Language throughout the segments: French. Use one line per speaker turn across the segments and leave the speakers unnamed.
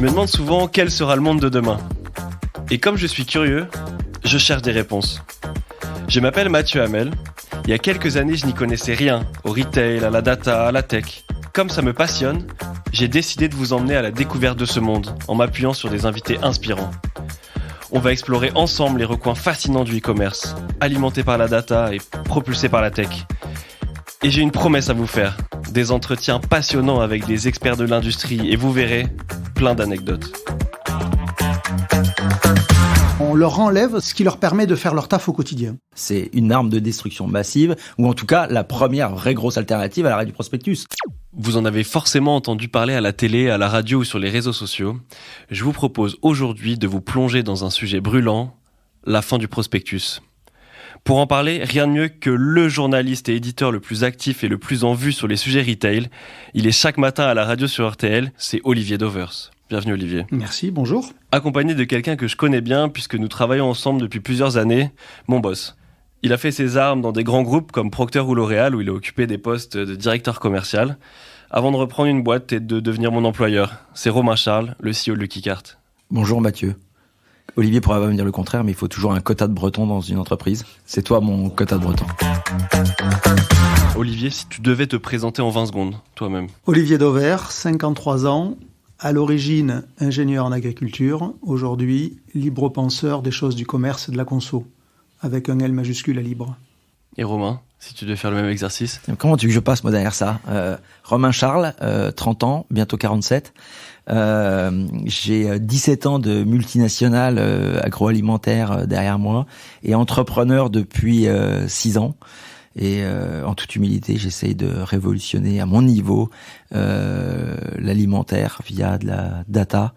me demande souvent quel sera le monde de demain. Et comme je suis curieux, je cherche des réponses. Je m'appelle Mathieu Hamel. Il y a quelques années, je n'y connaissais rien au retail, à la data, à la tech. Comme ça me passionne, j'ai décidé de vous emmener à la découverte de ce monde en m'appuyant sur des invités inspirants. On va explorer ensemble les recoins fascinants du e-commerce, alimentés par la data et propulsés par la tech. Et j'ai une promesse à vous faire, des entretiens passionnants avec des experts de l'industrie et vous verrez, plein d'anecdotes.
On leur enlève ce qui leur permet de faire leur taf au quotidien.
C'est une arme de destruction massive, ou en tout cas la première vraie grosse alternative à l'arrêt du prospectus.
Vous en avez forcément entendu parler à la télé, à la radio ou sur les réseaux sociaux. Je vous propose aujourd'hui de vous plonger dans un sujet brûlant, la fin du prospectus. Pour en parler, rien de mieux que le journaliste et éditeur le plus actif et le plus en vue sur les sujets retail. Il est chaque matin à la radio sur RTL, c'est Olivier Dauvers. Bienvenue Olivier.
Merci, bonjour.
Accompagné de quelqu'un que je connais bien puisque nous travaillons ensemble depuis plusieurs années, mon boss. Il a fait ses armes dans des grands groupes comme Procter ou L'Oréal où il a occupé des postes de directeur commercial avant de reprendre une boîte et de devenir mon employeur. C'est Romain Charles, le CEO de Lucky Cart.
Bonjour Mathieu. Olivier pourra pas me dire le contraire, mais il faut toujours un quota de breton dans une entreprise. C'est toi mon quota de breton.
Olivier, si tu devais te présenter en 20 secondes, toi-même.
Olivier Dauvers, 53 ans, à l'origine ingénieur en agriculture, aujourd'hui libre penseur des choses du commerce et de la conso, avec un L majuscule à libre.
Et Romain, si tu devais faire le même exercice.
Comment tu veux que je passe moi derrière ça Romain Charles, 30 ans, bientôt 47. J'ai 17 ans de multinationale agroalimentaire derrière moi et entrepreneur depuis 6 ans. Et en toute humilité, j'essaye de révolutionner à mon niveau l'alimentaire via de la data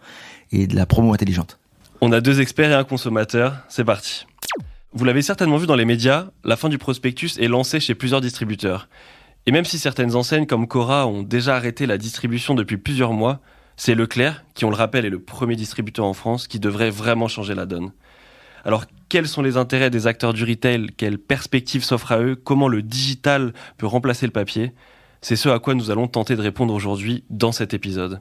et de la promo intelligente.
On a 2 experts et un consommateur, c'est parti. Vous l'avez certainement vu dans les médias, la fin du prospectus est lancée chez plusieurs distributeurs. Et même si certaines enseignes comme Cora ont déjà arrêté la distribution depuis plusieurs mois, c'est Leclerc, qui on le rappelle est le premier distributeur en France, qui devrait vraiment changer la donne. Alors, quels sont les intérêts des acteurs du retail? Quelles perspectives s'offrent à eux? Comment le digital peut remplacer le papier? C'est ce à quoi nous allons tenter de répondre aujourd'hui dans cet épisode.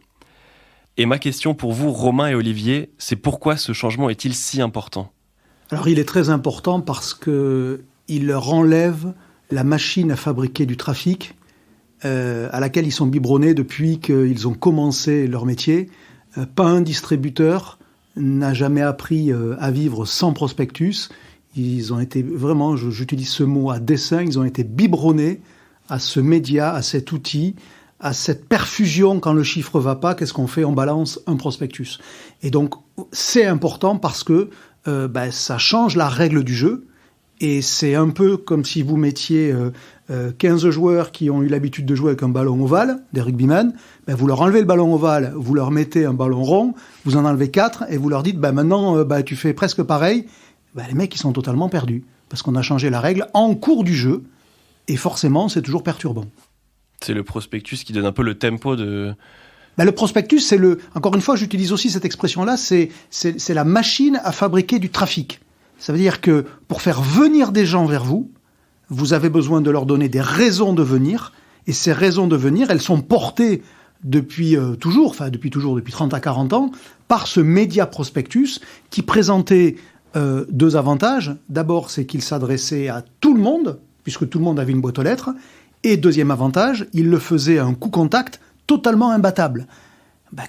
Et ma question pour vous, Romain et Olivier, c'est pourquoi ce changement est-il si important?
Alors il est très important parce qu'il leur enlève la machine à fabriquer du trafic à laquelle ils sont biberonnés depuis qu'ils ont commencé leur métier. Pas un distributeur n'a jamais appris à vivre sans prospectus. Ils ont été vraiment, j'utilise ce mot à dessein, ils ont été biberonnés à ce média, à cet outil, à cette perfusion quand le chiffre va pas. Qu'est-ce qu'on fait? On balance un prospectus. Et donc c'est important parce que ça change la règle du jeu. Et c'est un peu comme si vous mettiez 15 joueurs qui ont eu l'habitude de jouer avec un ballon ovale, des rugbymen, vous leur enlevez le ballon ovale, vous leur mettez un ballon rond, vous en enlevez 4 et vous leur dites maintenant tu fais presque pareil. Les mecs ils sont totalement perdus parce qu'on a changé la règle en cours du jeu et forcément c'est toujours perturbant.
C'est le prospectus qui donne un peu le tempo de...
Le prospectus, encore une fois, j'utilise aussi cette expression-là, c'est la machine à fabriquer du trafic. Ça veut dire que pour faire venir des gens vers vous, vous avez besoin de leur donner des raisons de venir, et ces raisons de venir, elles sont portées depuis 30 à 40 ans, par ce média prospectus qui présentait 2 avantages. D'abord, c'est qu'il s'adressait à tout le monde, puisque tout le monde avait une boîte aux lettres, et deuxième avantage, il le faisait à un coût contact totalement imbattable.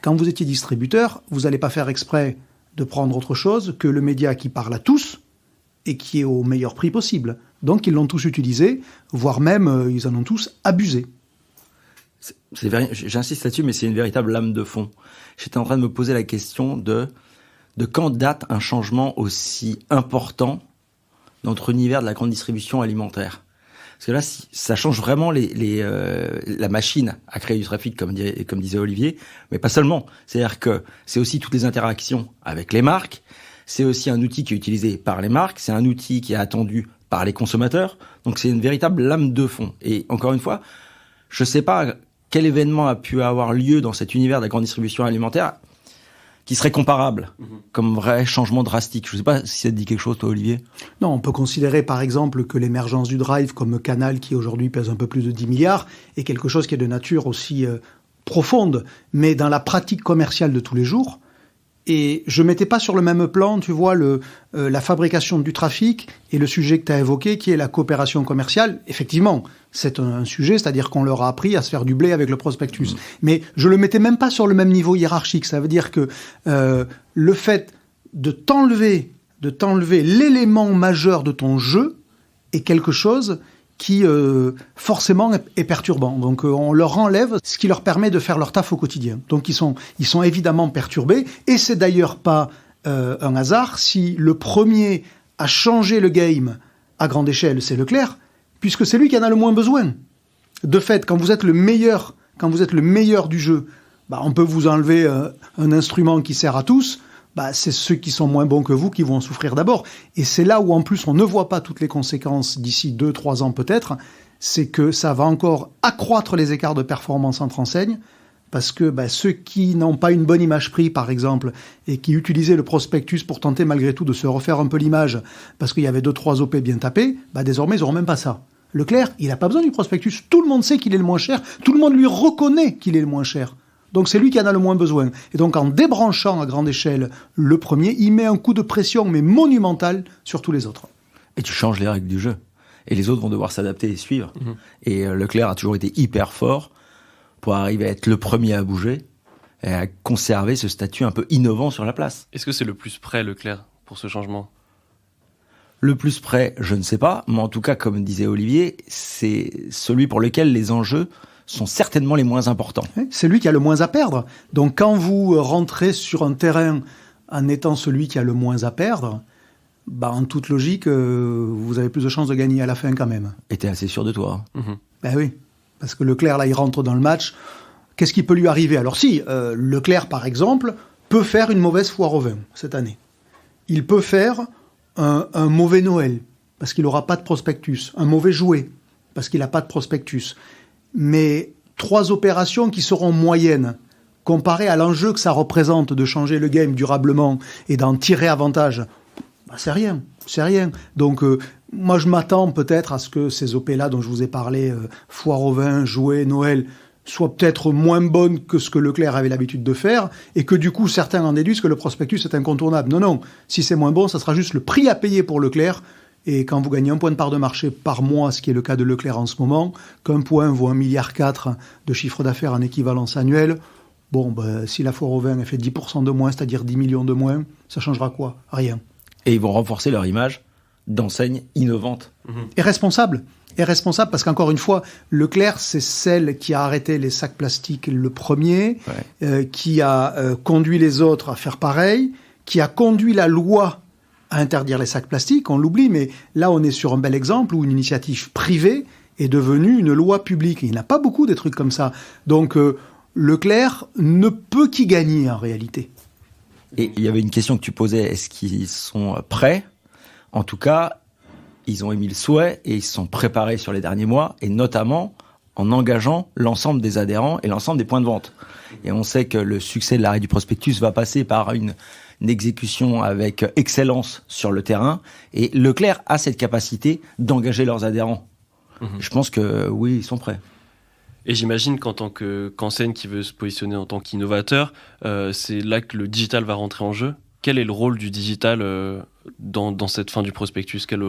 Quand vous étiez distributeur, vous n'allez pas faire exprès de prendre autre chose que le média qui parle à tous et qui est au meilleur prix possible. Donc ils l'ont tous utilisé, voire même ils en ont tous abusé.
J'insiste là-dessus, mais c'est une véritable lame de fond. J'étais en train de me poser la question de quand date un changement aussi important dans notre univers de la grande distribution alimentaire. Parce que là, ça change vraiment la machine à créer du trafic, comme disait Olivier, mais pas seulement. C'est-à-dire que c'est aussi toutes les interactions avec les marques, c'est aussi un outil qui est utilisé par les marques, c'est un outil qui est attendu par les consommateurs, donc c'est une véritable lame de fond. Et encore une fois, je ne sais pas quel événement a pu avoir lieu dans cet univers de la grande distribution alimentaire qui serait comparable comme vrai changement drastique. Je ne sais pas si ça te dit quelque chose, toi, Olivier.
Non, on peut considérer, par exemple, que l'émergence du drive comme canal, qui aujourd'hui pèse un peu plus de 10 milliards, est quelque chose qui est de nature aussi profonde. Mais dans la pratique commerciale de tous les jours, Et je mettais pas sur le même plan, tu vois, la fabrication du trafic et le sujet que tu as évoqué, qui est la coopération commerciale. Effectivement, c'est un sujet, c'est-à-dire qu'on leur a appris à se faire du blé avec le prospectus. Mais je le mettais même pas sur le même niveau hiérarchique. Ça veut dire que le fait de t'enlever l'élément majeur de ton jeu est quelque chose qui forcément est perturbant. Donc on leur enlève ce qui leur permet de faire leur taf au quotidien. Donc ils sont évidemment perturbés, et c'est d'ailleurs pas un hasard si le premier à changer le game à grande échelle, c'est Leclerc, puisque c'est lui qui en a le moins besoin. De fait, quand vous êtes le meilleur du jeu, on peut vous enlever un instrument qui sert à tous. C'est ceux qui sont moins bons que vous qui vont en souffrir d'abord. Et c'est là où, en plus, on ne voit pas toutes les conséquences d'ici 2-3 ans peut-être, c'est que ça va encore accroître les écarts de performance entre enseignes, parce que ceux qui n'ont pas une bonne image prix, par exemple, et qui utilisaient le prospectus pour tenter malgré tout de se refaire un peu l'image, parce qu'il y avait 2-3 OP bien tapés, désormais, ils n'auront même pas ça. Leclerc, il n'a pas besoin du prospectus. Tout le monde sait qu'il est le moins cher. Tout le monde lui reconnaît qu'il est le moins cher. Donc c'est lui qui en a le moins besoin. Et donc en débranchant à grande échelle le premier, il met un coup de pression, mais monumental, sur tous les autres.
Et tu changes les règles du jeu. Et les autres vont devoir s'adapter et suivre. Et Leclerc a toujours été hyper fort pour arriver à être le premier à bouger et à conserver ce statut un peu innovant sur la place.
Est-ce que c'est le plus près, Leclerc, pour ce changement ?
Le plus près, je ne sais pas. Mais en tout cas, comme disait Olivier, c'est celui pour lequel les enjeux sont certainement les moins importants.
C'est lui qui a le moins à perdre. Donc quand vous rentrez sur un terrain en étant celui qui a le moins à perdre, en toute logique, vous avez plus de chances de gagner à la fin quand même.
Et t'es assez sûr de toi.
Oui, parce que Leclerc, là, il rentre dans le match. Qu'est-ce qui peut lui arriver ? Alors si, Leclerc, par exemple, peut faire une mauvaise foire au vin cette année. Il peut faire un mauvais Noël, parce qu'il n'aura pas de prospectus. Un mauvais jouet, parce qu'il n'a pas de prospectus. Mais 3 opérations qui seront moyennes, comparées à l'enjeu que ça représente de changer le game durablement et d'en tirer avantage, c'est rien. Donc, moi, je m'attends peut-être à ce que ces OP-là dont je vous ai parlé, foire au vin, jouet, Noël, soient peut-être moins bonnes que ce que Leclerc avait l'habitude de faire, et que du coup, certains en déduisent que le prospectus est incontournable. Non, si c'est moins bon, ça sera juste le prix à payer pour Leclerc. Et quand vous gagnez 1 point de part de marché par mois, ce qui est le cas de Leclerc en ce moment, qu'1 point vaut 1,4 milliard de chiffre d'affaires en équivalence annuelle, si la foire au vin elle fait 10% de moins, c'est-à-dire 10 millions de moins, ça changera quoi ? Rien.
Et ils vont renforcer leur image d'enseigne innovante.
Et responsable, parce qu'encore une fois, Leclerc, c'est celle qui a arrêté les sacs plastiques le premier, qui a conduit les autres à faire pareil, qui a conduit la loi à interdire les sacs plastiques, on l'oublie, mais là on est sur un bel exemple où une initiative privée est devenue une loi publique. Il n'y en a pas beaucoup des trucs comme ça. Donc Leclerc ne peut qu'y gagner en réalité.
Et il y avait une question que tu posais, est-ce qu'ils sont prêts ? En tout cas, ils ont émis le souhait et ils se sont préparés sur les derniers mois, et notamment en engageant l'ensemble des adhérents et l'ensemble des points de vente. Et on sait que le succès de l'arrêt du prospectus va passer par une exécution avec excellence sur le terrain, et Leclerc a cette capacité d'engager leurs adhérents. Je pense que oui, ils sont prêts.
Et j'imagine qu'en tant qu'enseigne qui veut se positionner en tant qu'innovateur, c'est là que le digital va rentrer en jeu. Quel est le rôle du digital dans cette fin du prospectus ? Quel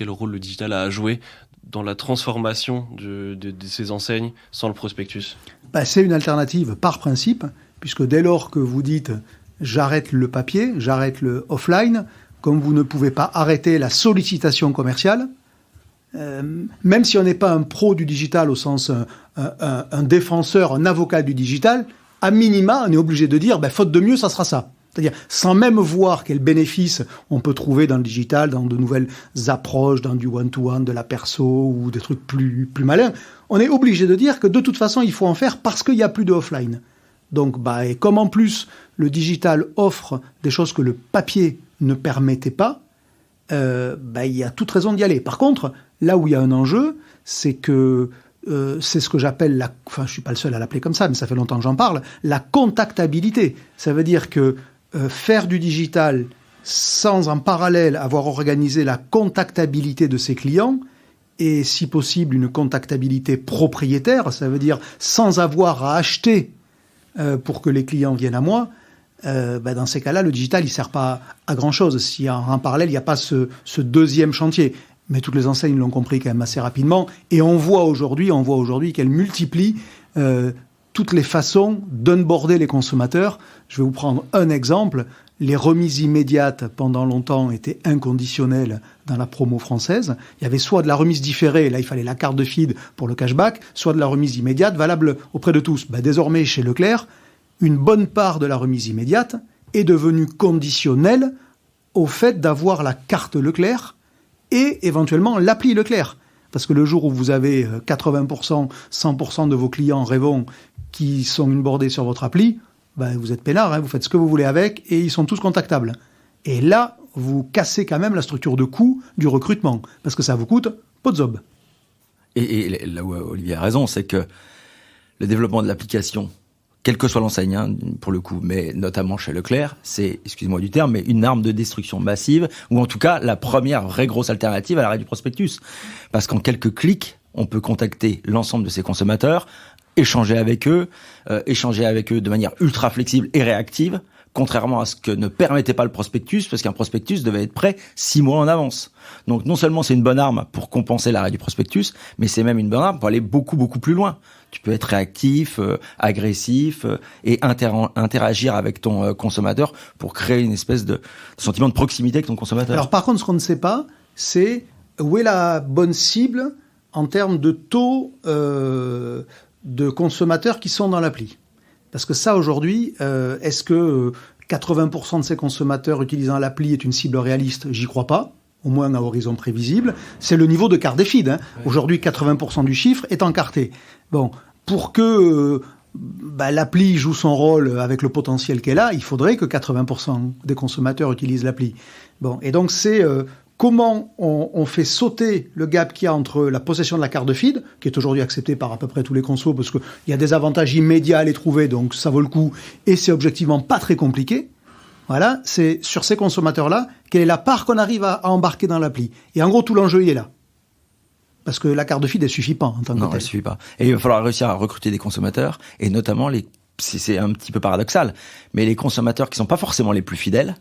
rôle le digital a à jouer dans la transformation de ces enseignes sans le prospectus ?
C'est une alternative par principe, puisque dès lors que vous dites j'arrête le papier, j'arrête le offline, comme vous ne pouvez pas arrêter la sollicitation commerciale, même si on n'est pas un pro du digital au sens un défenseur, un avocat du digital, à minima, on est obligé de dire faute de mieux, ça sera ça. C'est-à-dire, sans même voir quel bénéfice on peut trouver dans le digital, dans de nouvelles approches, dans du one-to-one, de la perso ou des trucs plus malins, on est obligé de dire que de toute façon, il faut en faire parce qu'il n'y a plus de offline. Donc, et comme en plus, le digital offre des choses que le papier ne permettait pas, il y a toute raison d'y aller. Par contre, là où il y a un enjeu, c'est que c'est ce que j'appelle je suis pas le seul à l'appeler comme ça, mais ça fait longtemps que j'en parle, la contactabilité. Ça veut dire que faire du digital sans en parallèle avoir organisé la contactabilité de ses clients, et si possible une contactabilité propriétaire, ça veut dire sans avoir à acheter pour que les clients viennent à moi, dans ces cas-là, le digital, il sert pas à grand-chose. Si en parallèle, il n'y a pas ce deuxième chantier. Mais toutes les enseignes l'ont compris quand même assez rapidement. Et on voit aujourd'hui qu'elles multiplient toutes les façons d'onboarder les consommateurs. Je vais vous prendre un exemple. Les remises immédiates, pendant longtemps, étaient inconditionnelles dans la promo française. Il y avait soit de la remise différée, là il fallait la carte de feed pour le cashback, soit de la remise immédiate valable auprès de tous. Désormais, chez Leclerc, une bonne part de la remise immédiate est devenue conditionnelle au fait d'avoir la carte Leclerc et éventuellement l'appli Leclerc. Parce que le jour où vous avez 80%, 100% de vos clients Revon qui sont onboardés sur votre appli, vous êtes peinard, vous faites ce que vous voulez avec et ils sont tous contactables. Et là, vous cassez quand même la structure de coût du recrutement parce que ça vous coûte pas de zob.
Et là où Olivier a raison, c'est que le développement de l'application, quelle que soit l'enseigne, pour le coup, mais notamment chez Leclerc, c'est, excusez-moi du terme, mais une arme de destruction massive, ou en tout cas la première vraie grosse alternative à l'arrêt du prospectus. Parce qu'en quelques clics, on peut contacter l'ensemble de ses consommateurs, échanger avec eux de manière ultra flexible et réactive, contrairement à ce que ne permettait pas le prospectus, parce qu'un prospectus devait être prêt 6 mois en avance. Donc non seulement c'est une bonne arme pour compenser l'arrêt du prospectus, mais c'est même une bonne arme pour aller beaucoup, beaucoup plus loin. Tu peux être réactif, agressif et interagir avec ton consommateur pour créer une espèce de sentiment de proximité avec ton consommateur.
Alors par contre, ce qu'on ne sait pas, c'est où est la bonne cible en termes de taux de consommateurs qui sont dans l'appli. Parce que ça, aujourd'hui, est-ce que 80% de ces consommateurs utilisant l'appli est une cible réaliste ? J'y crois pas, au moins à horizon prévisible. C'est le niveau de carte des feeds. Ouais. Aujourd'hui, 80% du chiffre est encarté. Bon, pour que l'appli joue son rôle avec le potentiel qu'elle a, il faudrait que 80% des consommateurs utilisent l'appli. Bon, et donc c'est comment on fait sauter le gap qu'il y a entre la possession de la carte de feed, qui est aujourd'hui acceptée par à peu près tous les consos, parce qu'il y a des avantages immédiats à les trouver, donc ça vaut le coup, et c'est objectivement pas très compliqué. Voilà, c'est sur ces consommateurs-là, quelle est la part qu'on arrive à embarquer dans l'appli. Et en gros, tout l'enjeu, il est là. Parce que la carte de feed, elle suffit pas en tant que telle.
Non, elle suffit pas. Et il va falloir réussir à recruter des consommateurs, et notamment c'est un petit peu paradoxal, mais les consommateurs qui sont pas forcément les plus fidèles,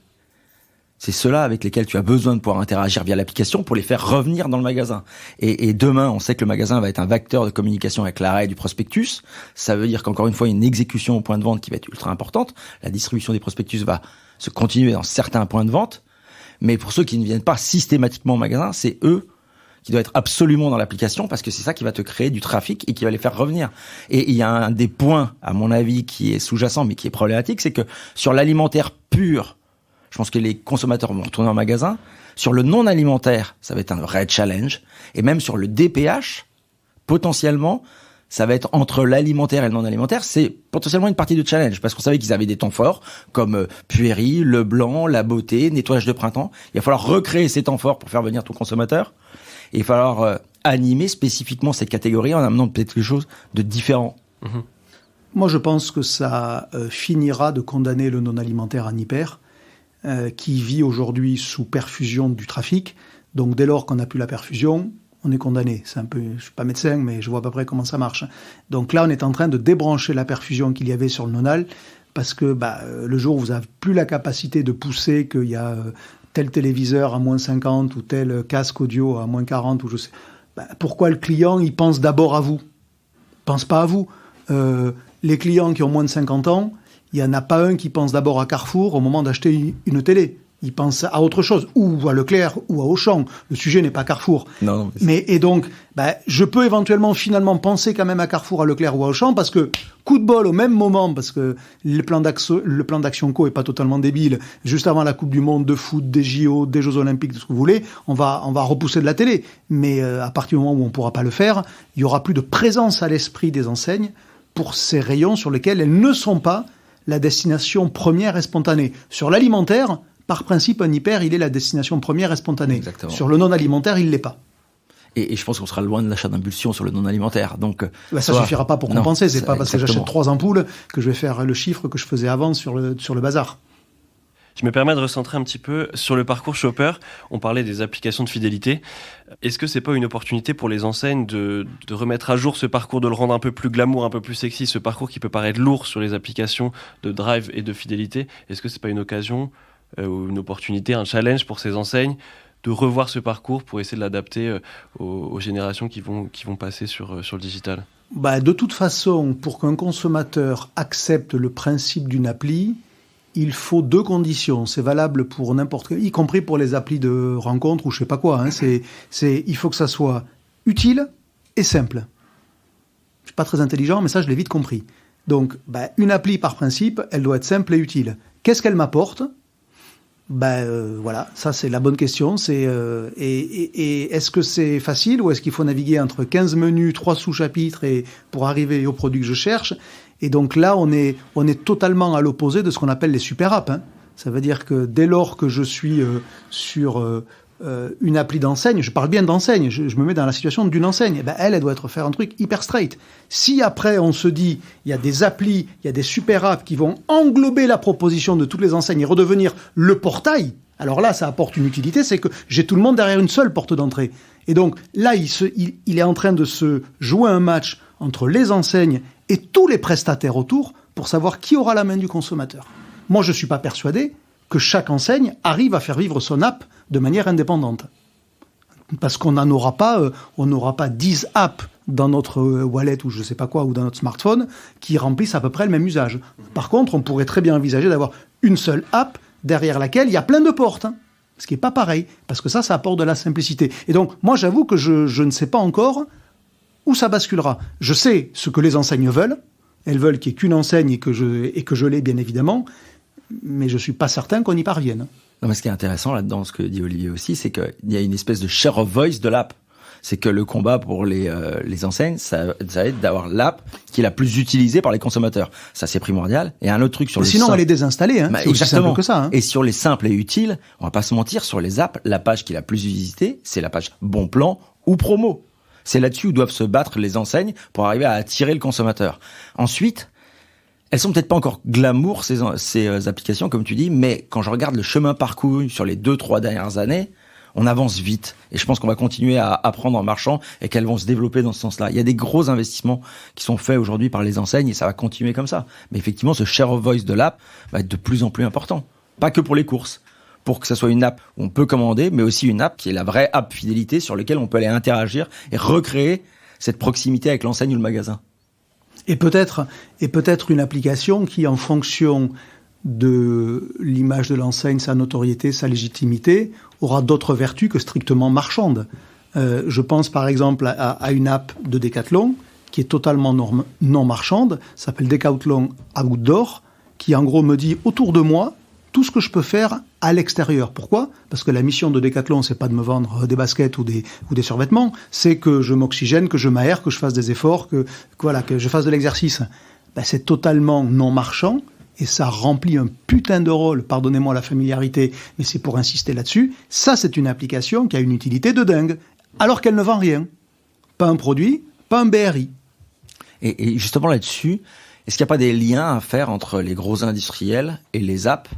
c'est ceux-là avec lesquels tu as besoin de pouvoir interagir via l'application pour les faire revenir dans le magasin. Et demain, on sait que le magasin va être un vecteur de communication avec l'arrêt du prospectus. Ça veut dire qu'encore une fois, il y a une exécution au point de vente qui va être ultra importante. La distribution des prospectus va se continuer dans certains points de vente. Mais pour ceux qui ne viennent pas systématiquement au magasin, c'est eux qui doivent être absolument dans l'application parce que c'est ça qui va te créer du trafic et qui va les faire revenir. Et il y a un des points, à mon avis, qui est sous-jacent mais qui est problématique, c'est que sur l'alimentaire pur, je pense que les consommateurs vont retourner en magasin. Sur le non alimentaire, ça va être un vrai challenge. Et même sur le DPH, potentiellement, ça va être entre l'alimentaire et le non alimentaire, c'est potentiellement une partie de challenge. Parce qu'on savait qu'ils avaient des temps forts, comme Puéry, le blanc, la beauté, nettoyage de printemps. Il va falloir recréer ces temps forts pour faire venir ton consommateur. Et il va falloir animer spécifiquement ces catégories en amenant peut-être quelque chose de différent.
Mmh. Moi, je pense que ça finira de condamner le non alimentaire en hyper. Qui vit aujourd'hui sous perfusion du trafic. Donc, dès lors qu'on n'a plus la perfusion, on est condamné. C'est un peu, je suis pas médecin, mais je vois à peu près comment ça marche. Donc là, on est en train de débrancher la perfusion qu'il y avait sur le nonal, parce que le jour où vous n'avez plus la capacité de pousser qu'il y a tel téléviseur à moins 50 ou tel casque audio à moins 40, ou je sais, pourquoi le client, il pense d'abord à vous ? Il pense pas à vous. Les clients qui ont moins de 50 ans, il n'y en a pas un qui pense d'abord à Carrefour au moment d'acheter une télé. Il pense à autre chose, ou à Leclerc, ou à Auchan. Le sujet n'est pas Carrefour. Non, et donc, je peux éventuellement finalement penser quand même à Carrefour, à Leclerc ou à Auchan, parce que, coup de bol, au même moment, parce que le plan d'Action Co est pas totalement débile, juste avant la Coupe du Monde de foot, des JO, des Jeux Olympiques, de ce que vous voulez, on va repousser de la télé. Mais à partir du moment où on pourra pas le faire, il y aura plus de présence à l'esprit des enseignes pour ces rayons sur lesquels elles ne sont pas la destination première et spontanée. Sur l'alimentaire, par principe, un hyper, il est la destination première et spontanée.
Exactement.
Sur le non-alimentaire, il ne l'est pas.
Et je pense qu'on sera loin de l'achat d'impulsion sur le non-alimentaire. Donc,
ça suffira pas pour compenser. C'est pas parce que j'achète 3 ampoules que je vais faire le chiffre que je faisais avant sur le bazar.
Je me permets de recentrer un petit peu sur le parcours shopper. On parlait des applications de fidélité. Est-ce que c'est pas une opportunité pour les enseignes de remettre à jour ce parcours, de le rendre un peu plus glamour, un peu plus sexy, ce parcours qui peut paraître lourd sur les applications de drive et de fidélité? Est-ce que c'est pas une occasion ou une opportunité, un challenge pour ces enseignes de revoir ce parcours pour essayer de l'adapter aux générations qui vont passer sur le digital?
De toute façon, pour qu'un consommateur accepte le principe d'une appli, il faut 2 conditions. C'est valable pour n'importe quel, y compris pour les applis de rencontre ou je sais pas quoi. Il faut que ça soit utile et simple. Je suis pas très intelligent, mais ça, je l'ai vite compris. Donc, une appli, par principe, elle doit être simple et utile. Qu'est-ce qu'elle m'apporte ? Voilà, ça c'est la bonne question. Et est-ce que c'est facile ou est-ce qu'il faut naviguer entre 15 menus, 3 sous-chapitres pour arriver au produit que je cherche ? Et donc là, on est totalement à l'opposé de ce qu'on appelle les super apps. Ça veut dire que dès lors que je suis sur une appli d'enseigne, je parle bien d'enseigne, je me mets dans la situation d'une enseigne, elle doit faire un truc hyper straight. Si après on se dit, il y a des applis, il y a des super apps qui vont englober la proposition de toutes les enseignes et redevenir le portail, alors là, ça apporte une utilité, c'est que j'ai tout le monde derrière une seule porte d'entrée. Et donc là, il est en train de se jouer un match entre les enseignes et tous les prestataires autour pour savoir qui aura la main du consommateur. Moi, je ne suis pas persuadé que chaque enseigne arrive à faire vivre son app de manière indépendante. Parce qu'on n'aura pas 10 apps dans notre wallet ou je ne sais pas quoi, ou dans notre smartphone, qui remplissent à peu près le même usage. Par contre, on pourrait très bien envisager d'avoir une seule app derrière laquelle il y a plein de portes. Ce qui n'est pas pareil, parce que ça apporte de la simplicité. Et donc, moi, j'avoue que je ne sais pas encore où ça basculera. Je sais ce que les enseignes veulent. Elles veulent qu'il n'y ait qu'une enseigne et que je l'ai, bien évidemment. Mais je ne suis pas certain qu'on y parvienne.
Non, mais ce qui est intéressant là-dedans, ce que dit Olivier aussi, c'est qu'il y a une espèce de share of voice de l'app. C'est que le combat pour les enseignes, ça va être d'avoir l'app qui est la plus utilisée par les consommateurs. Ça, c'est primordial. Et un autre truc sur les
sinon, elle est désinstallée. C'est aussi simple que ça.
Et sur les simples et utiles, on va pas se mentir, sur les apps, la page qui est la plus visitée, c'est la page bon plan ou promo. C'est là-dessus où doivent se battre les enseignes pour arriver à attirer le consommateur. Ensuite, elles sont peut-être pas encore glamour, ces applications, comme tu dis, mais quand je regarde le chemin parcouru sur les 2-3 dernières années, on avance vite. Et je pense qu'on va continuer à apprendre en marchant et qu'elles vont se développer dans ce sens-là. Il y a des gros investissements qui sont faits aujourd'hui par les enseignes et ça va continuer comme ça. Mais effectivement, ce share of voice de l'app va être de plus en plus important. Pas que pour les courses. Pour que ça soit une app où on peut commander, mais aussi une app qui est la vraie app fidélité sur laquelle on peut aller interagir et recréer cette proximité avec l'enseigne ou le magasin.
Et peut-être une application qui, en fonction de l'image de l'enseigne, sa notoriété, sa légitimité, aura d'autres vertus que strictement marchandes. Je pense par exemple à une app de Decathlon qui est totalement non marchande, s'appelle Decathlon Outdoor, qui en gros me dit autour de moi tout ce que je peux faire à l'extérieur. Pourquoi ? Parce que la mission de Decathlon, c'est pas de me vendre des baskets ou des survêtements, c'est que je m'oxygène, que je m'aère, que je fasse des efforts, que je fasse de l'exercice. C'est totalement non marchand et ça remplit un putain de rôle, pardonnez-moi la familiarité, mais c'est pour insister là-dessus. Ça, c'est une application qui a une utilité de dingue, alors qu'elle ne vend rien. Pas un produit, pas un BRI.
Et justement là-dessus, est-ce qu'il n'y a pas des liens à faire entre les gros industriels et les apps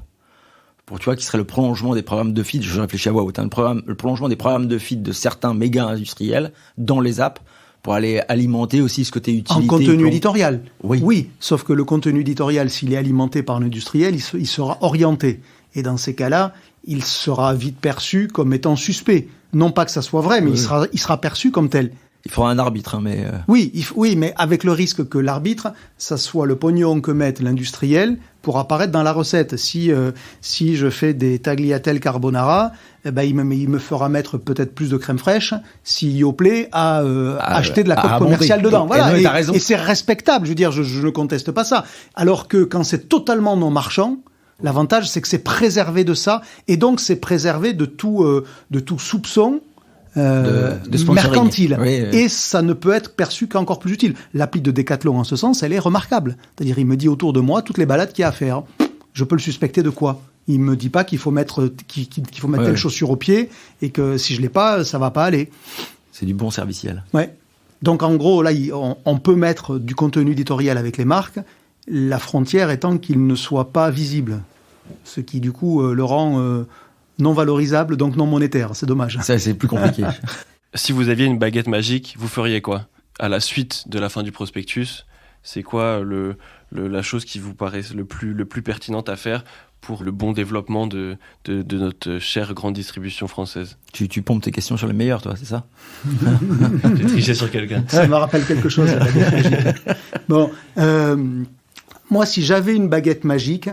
pour, tu vois, qui serait le prolongement des programmes de feed, je réfléchis à voix haute, le prolongement des programmes de feed de certains méga industriels dans les apps pour aller alimenter aussi ce côté utilité.
En contenu éditorial.
Oui.
Sauf que le contenu éditorial, s'il est alimenté par un industriel, il sera orienté. Et dans ces cas-là, il sera vite perçu comme étant suspect. Non pas que ça soit vrai, mais il sera perçu comme tel.
Il faudra un arbitre, mais...
Oui, mais avec le risque que l'arbitre, ça soit le pognon que mette l'industriel pour apparaître dans la recette. Si je fais des tagliatelles carbonara, il me fera mettre peut-être plus de crème fraîche si Yoplait a acheté de la coque commerciale dedans. Voilà, et c'est respectable. Je veux dire, je ne conteste pas ça. Alors que quand c'est totalement non marchand, l'avantage c'est que c'est préservé de ça, et donc c'est préservé de tout soupçon. De mercantile. Oui. Et ça ne peut être perçu qu'encore plus utile. L'appli de Decathlon, en ce sens, elle est remarquable. C'est-à-dire, il me dit autour de moi toutes les balades qu'il y a à faire. Je peux le suspecter de quoi ? Il me dit pas qu'il faut mettre telle chaussure au pied et que si je l'ai pas, ça va pas aller.
C'est du bon serviciel.
Ouais. Donc, en gros, là, on peut mettre du contenu éditorial avec les marques, la frontière étant qu'il ne soit pas visible. Ce qui, du coup, le rend non valorisable, donc non monétaire. C'est dommage.
Ça, c'est plus compliqué.
Si vous aviez une baguette magique, vous feriez quoi ? À la suite de la fin du prospectus, c'est quoi la chose qui vous paraît le plus pertinente à faire pour le bon développement de notre chère grande distribution française ?
Tu pompes tes questions sur les meilleurs, toi, c'est ça ?
J'ai triché sur quelqu'un.
Ça me rappelle quelque chose, la baguette magique. Bon, moi, si j'avais une baguette magique,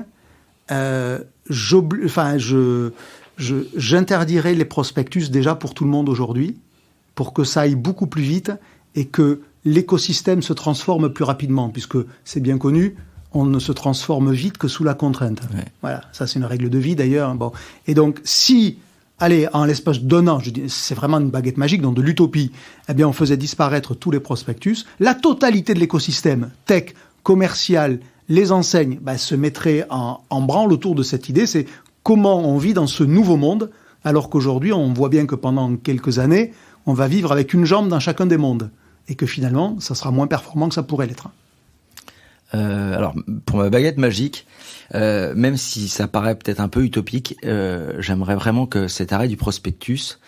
j'interdirais les prospectus déjà pour tout le monde aujourd'hui, pour que ça aille beaucoup plus vite et que l'écosystème se transforme plus rapidement, puisque c'est bien connu, on ne se transforme vite que sous la contrainte.
Ouais.
Voilà, ça c'est une règle de vie d'ailleurs. Bon. Et donc, si, allez, en l'espace d'un an, je dis, c'est vraiment une baguette magique, donc de l'utopie, eh bien on faisait disparaître tous les prospectus, la totalité de l'écosystème tech, commercial, les enseignes, se mettraient en branle autour de cette idée, c'est comment on vit dans ce nouveau monde, alors qu'aujourd'hui, on voit bien que pendant quelques années, on va vivre avec une jambe dans chacun des mondes. Et que finalement, ça sera moins performant que ça pourrait l'être.
Alors, pour ma baguette magique, même si ça paraît peut-être un peu utopique, j'aimerais vraiment que cet arrêt du prospectus,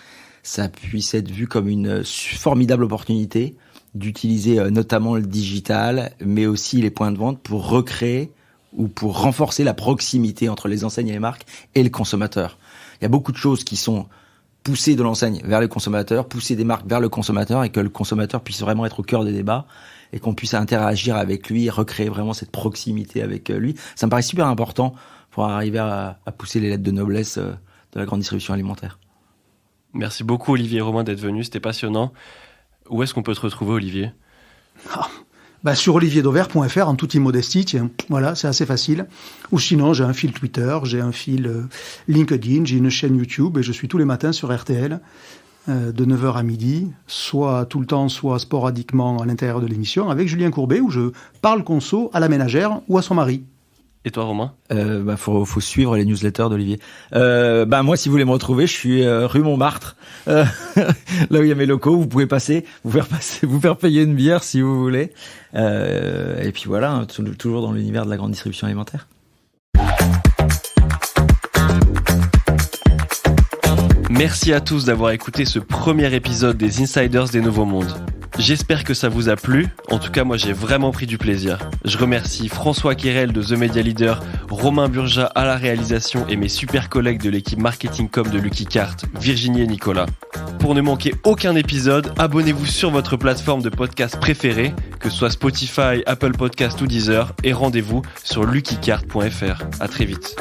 ça puisse être vu comme une formidable opportunité d'utiliser notamment le digital, mais aussi les points de vente pour recréer ou pour renforcer la proximité entre les enseignes et les marques et le consommateur. Il y a beaucoup de choses qui sont poussées de l'enseigne vers le consommateur, pousser des marques vers le consommateur et que le consommateur puisse vraiment être au cœur des débats et qu'on puisse interagir avec lui, recréer vraiment cette proximité avec lui. Ça me paraît super important pour arriver à pousser les lettres de noblesse de la grande distribution alimentaire.
Merci beaucoup Olivier et Romain d'être venus, c'était passionnant. Où est-ce qu'on peut te retrouver, Olivier ?
Sur olivierdauvert.fr en toute immodestie, tiens, voilà, c'est assez facile. Ou sinon, j'ai un fil Twitter, j'ai un fil LinkedIn, j'ai une chaîne YouTube et je suis tous les matins sur RTL de 9h à midi, soit tout le temps, soit sporadiquement à l'intérieur de l'émission, avec Julien Courbet, où je parle conso à la ménagère ou à son mari.
Et toi, Romain ?
Faut suivre les newsletters d'Olivier. Moi, si vous voulez me retrouver, je suis rue Montmartre, là où il y a mes locaux. Vous pouvez passer, vous faire payer une bière si vous voulez. Et puis voilà, toujours dans l'univers de la grande distribution alimentaire.
Merci à tous d'avoir écouté ce premier épisode des Insiders des Nouveaux Mondes. J'espère que ça vous a plu. En tout cas, moi, j'ai vraiment pris du plaisir. Je remercie François Quérel de The Media Leader, Romain Burja à la réalisation et mes super collègues de l'équipe Marketing Com de Lucky Cart, Virginie et Nicolas. Pour ne manquer aucun épisode, abonnez-vous sur votre plateforme de podcast préférée, que ce soit Spotify, Apple Podcast ou Deezer, et rendez-vous sur luckycart.fr. À très vite.